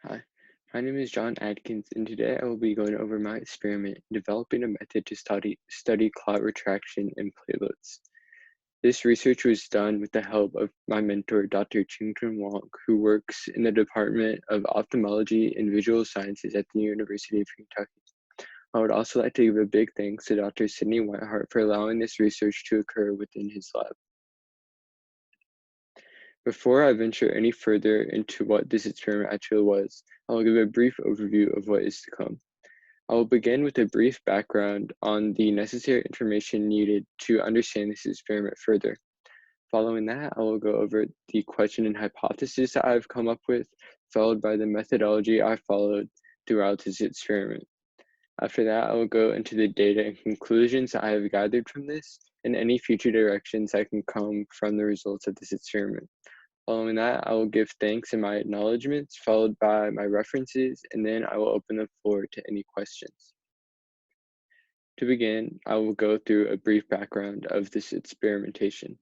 Hi, my name is John Adkins, and today I will be going over my experiment developing a method to study clot retraction in platelets. This research was done with the help of my mentor, Dr. Ching-Chun Wong, who works in the Department of Ophthalmology and Visual Sciences at the University of Kentucky. I would also like to give a big thanks to Dr. Sidney Whitehart for allowing this research to occur within his lab. Before I venture any further into what this experiment actually was, I will give a brief overview of what is to come. I will begin with a brief background on the necessary information needed to understand this experiment further. Following that, I will go over the question and hypothesis that I've come up with, followed by the methodology I followed throughout this experiment. After that, I will go into the data and conclusions that I have gathered from this, and any future directions that can come from the results of this experiment. Following that, I will give thanks in my acknowledgements, followed by my references, and then I will open the floor to any questions. To begin, I will go through a brief background of this experimentation.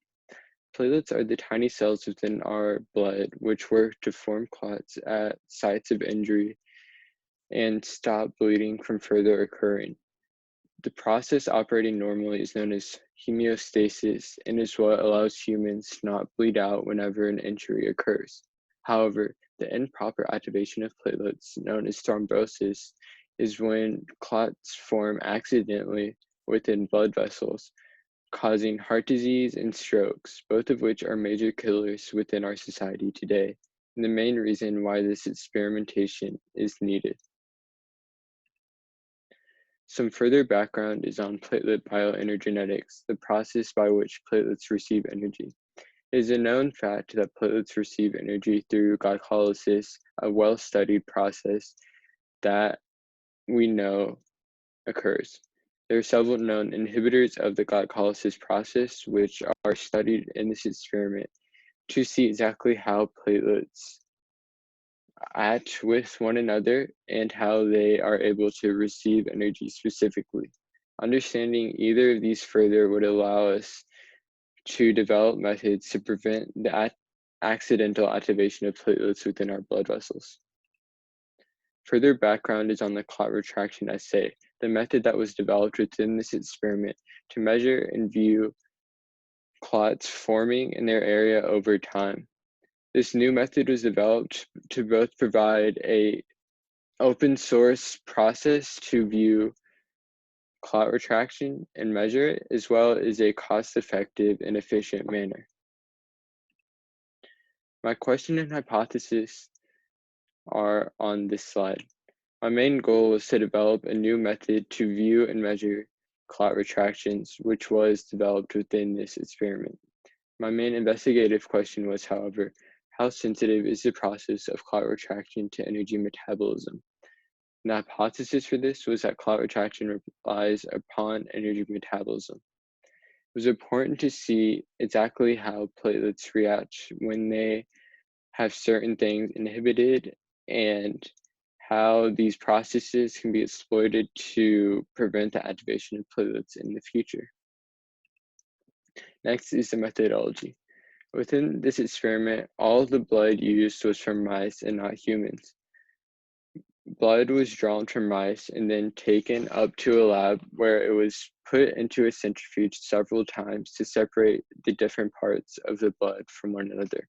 Platelets are the tiny cells within our blood which work to form clots at sites of injury and stop bleeding from further occurring. The process operating normally is known as hemostasis and is what allows humans to not bleed out whenever an injury occurs. However, the improper activation of platelets, known as thrombosis, is when clots form accidentally within blood vessels, causing heart disease and strokes, both of which are major killers within our society today, and the main reason why this experimentation is needed. Some further background is on platelet bioenergetics, the process by which platelets receive energy. It is a known fact that platelets receive energy through glycolysis, a well-studied process that we know occurs. There are several known inhibitors of the glycolysis process, which are studied in this experiment to see exactly how platelets act with one another and how they are able to receive energy specifically. Understanding either of these further would allow us to develop methods to prevent the accidental activation of platelets within our blood vessels. Further background is on the clot retraction assay, the method that was developed within this experiment to measure and view clots forming in their area over time. This new method was developed to both provide a open source process to view clot retraction and measure it, as well as a cost-effective and efficient manner. My question and hypothesis are on this slide. My main goal was to develop a new method to view and measure clot retractions, which was developed within this experiment. My main investigative question was, however, how sensitive is the process of clot retraction to energy metabolism? And the hypothesis for this was that clot retraction relies upon energy metabolism. It was important to see exactly how platelets react when they have certain things inhibited and how these processes can be exploited to prevent the activation of platelets in the future. Next is the methodology. Within this experiment, all of the blood used was from mice and not humans. Blood was drawn from mice and then taken up to a lab where it was put into a centrifuge several times to separate the different parts of the blood from one another.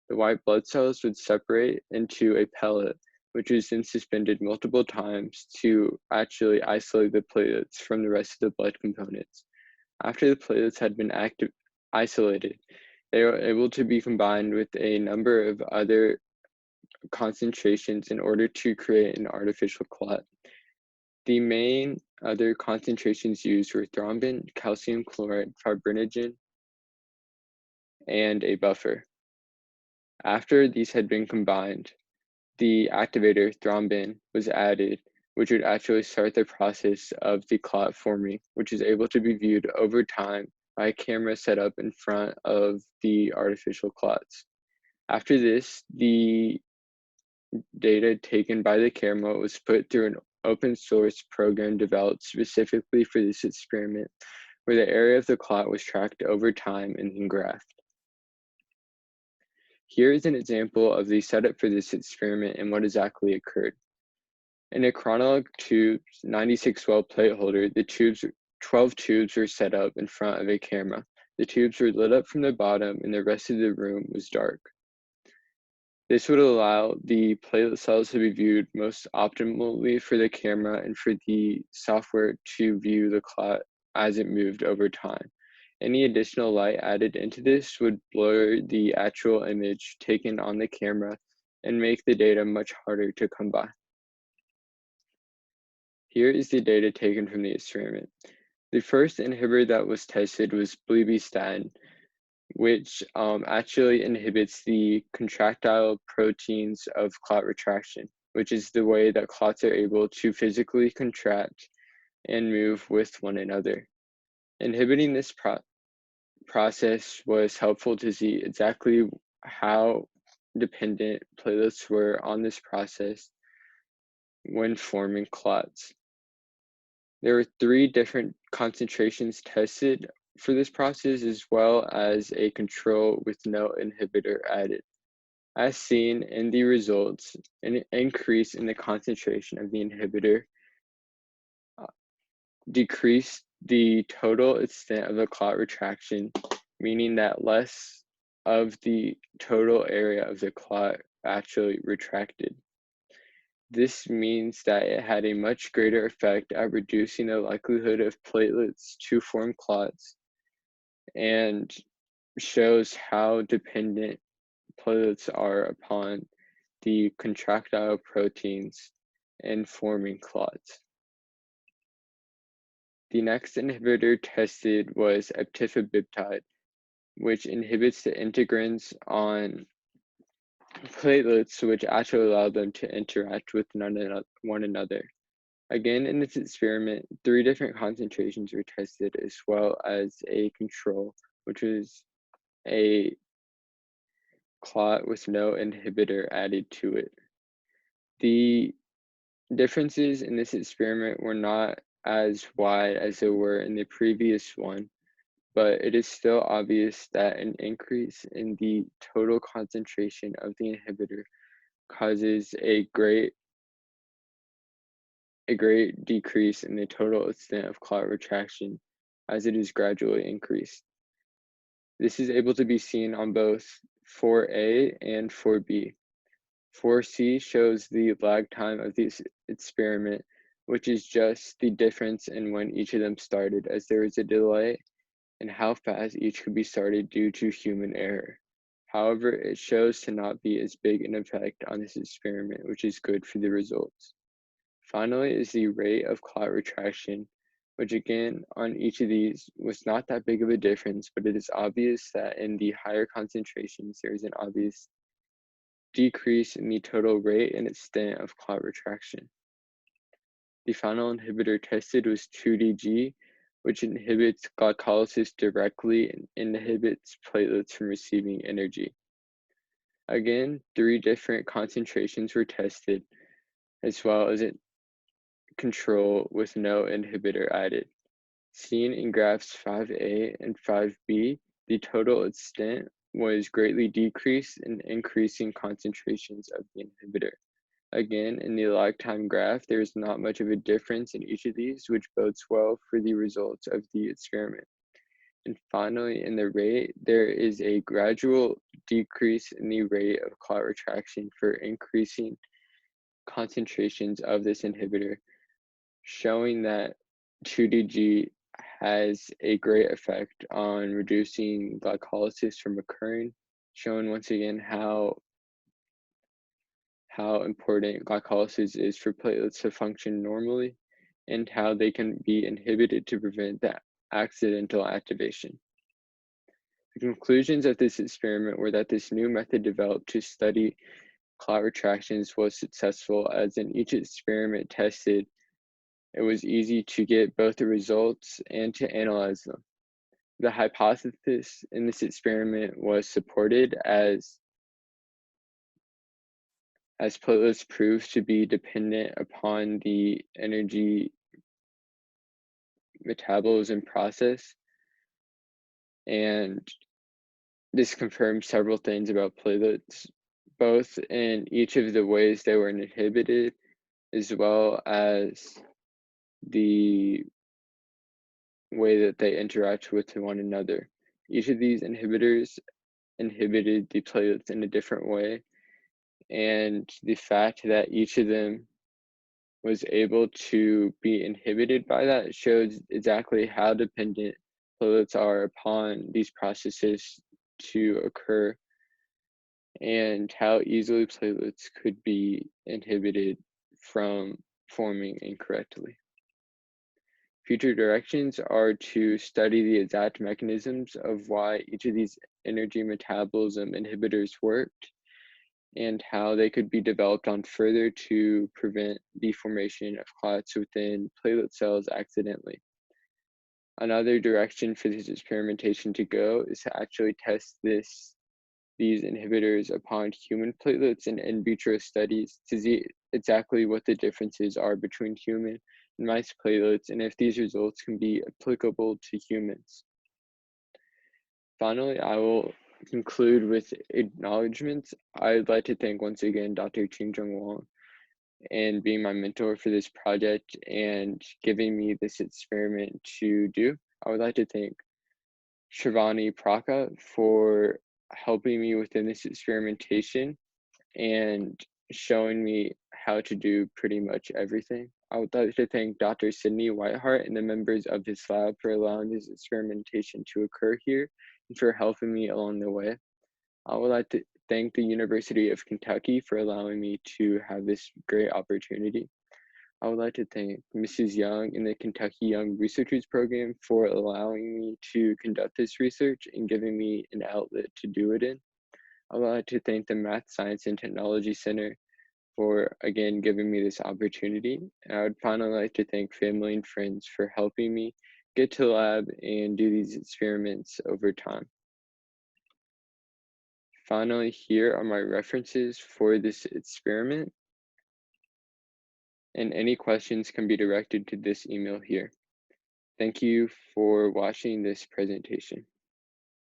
The white blood cells would separate into a pellet, which was then suspended multiple times to actually isolate the platelets from the rest of the blood components. After the platelets had been isolated, they were able to be combined with a number of other concentrations in order to create an artificial clot. The main other concentrations used were thrombin, calcium chloride, fibrinogen, and a buffer. After these had been combined, the activator thrombin was added, which would actually start the process of the clot forming, which is able to be viewed over time by a camera set up in front of the artificial clots. After this, the data taken by the camera was put through an open source program developed specifically for this experiment, where the area of the clot was tracked over time and then graphed. Here is an example of the setup for this experiment and what exactly occurred. In a chronolog tube's 96 well plate holder, 12 tubes were set up in front of a camera. The tubes were lit up from the bottom and the rest of the room was dark. This would allow the platelet cells to be viewed most optimally for the camera and for the software to view the clot as it moved over time. Any additional light added into this would blur the actual image taken on the camera and make the data much harder to come by. Here is the data taken from the experiment. The first inhibitor that was tested was blebistatin, which actually inhibits the contractile proteins of clot retraction, which is the way that clots are able to physically contract and move with one another. Inhibiting this process was helpful to see exactly how dependent platelets were on this process when forming clots. There were 3 different concentrations tested for this process, as well as a control with no inhibitor added. As seen in the results, an increase in the concentration of the inhibitor decreased the total extent of the clot retraction, meaning that less of the total area of the clot actually retracted. This means that it had a much greater effect at reducing the likelihood of platelets to form clots and shows how dependent platelets are upon the contractile proteins in forming clots. The next inhibitor tested was eptifabiptide, which inhibits the integrins on platelets, which actually allow them to interact with one another. Again, in this experiment, 3 different concentrations were tested, as well as a control, which was a clot with no inhibitor added to it. The differences in this experiment were not as wide as they were in the previous one, but it is still obvious that an increase in the total concentration of the inhibitor causes a great decrease in the total extent of clot retraction as it is gradually increased. This is able to be seen on both 4A and 4B. 4C shows the lag time of this experiment, which is just the difference in when each of them started, as there is a delay in how fast each could be started due to human error. However, it shows to not be as big an effect on this experiment, which is good for the results. Finally is the rate of clot retraction, which again on each of these was not that big of a difference, but it is obvious that in the higher concentrations there is an obvious decrease in the total rate and extent of clot retraction. The final inhibitor tested was 2DG, which inhibits glycolysis directly and inhibits platelets from receiving energy. Again, 3 different concentrations were tested, as well as a control with no inhibitor added. Seen in graphs 5A and 5B, the total extent was greatly decreased in increasing concentrations of the inhibitor. Again, in the lag time graph, there is not much of a difference in each of these, which bodes well for the results of the experiment. And finally, in the rate, there is a gradual decrease in the rate of clot retraction for increasing concentrations of this inhibitor, showing that 2DG has a great effect on reducing glycolysis from occurring, showing once again how important glycolysis is for platelets to function normally and how they can be inhibited to prevent that accidental activation. The conclusions of this experiment were that this new method developed to study clot retractions was successful, as in each experiment tested, it was easy to get both the results and to analyze them. The hypothesis in this experiment was supported as platelets proved to be dependent upon the energy metabolism process, and This confirms several things about platelets, both in each of the ways they were inhibited, as well as the way that they interact with one another. Each of these inhibitors inhibited the platelets in a different way, and the fact that each of them was able to be inhibited by that shows exactly how dependent platelets are upon these processes to occur and how easily platelets could be inhibited from forming incorrectly. Future directions are to study the exact mechanisms of why each of these energy metabolism inhibitors worked and how they could be developed on further to prevent the formation of clots within platelet cells accidentally. Another direction for this experimentation to go is to actually test these inhibitors upon human platelets in vitro studies to see exactly what the differences are between human and mice platelets and if these results can be applicable to humans. Finally, I will conclude with acknowledgements. I'd like to thank once again Dr. Ching-Jung Wang and being my mentor for this project and giving me this experiment to do. I would like to thank Shivani Praka for helping me within this experimentation and showing me how to do pretty much everything. I would like to thank Dr. Sydney Whiteheart and the members of his lab for allowing this experimentation to occur here and for helping me along the way. I would like to thank the University of Kentucky for allowing me to have this great opportunity. I would like to thank Mrs. Young and the Kentucky Young Researchers Program for allowing me to conduct this research and giving me an outlet to do it in. I would like to thank the Math, Science, and Technology Center for again giving me this opportunity. And I would finally like to thank family and friends for helping me get to the lab and do these experiments over time. Finally, here are my references for this experiment, and any questions can be directed to this email here. Thank you for watching this presentation.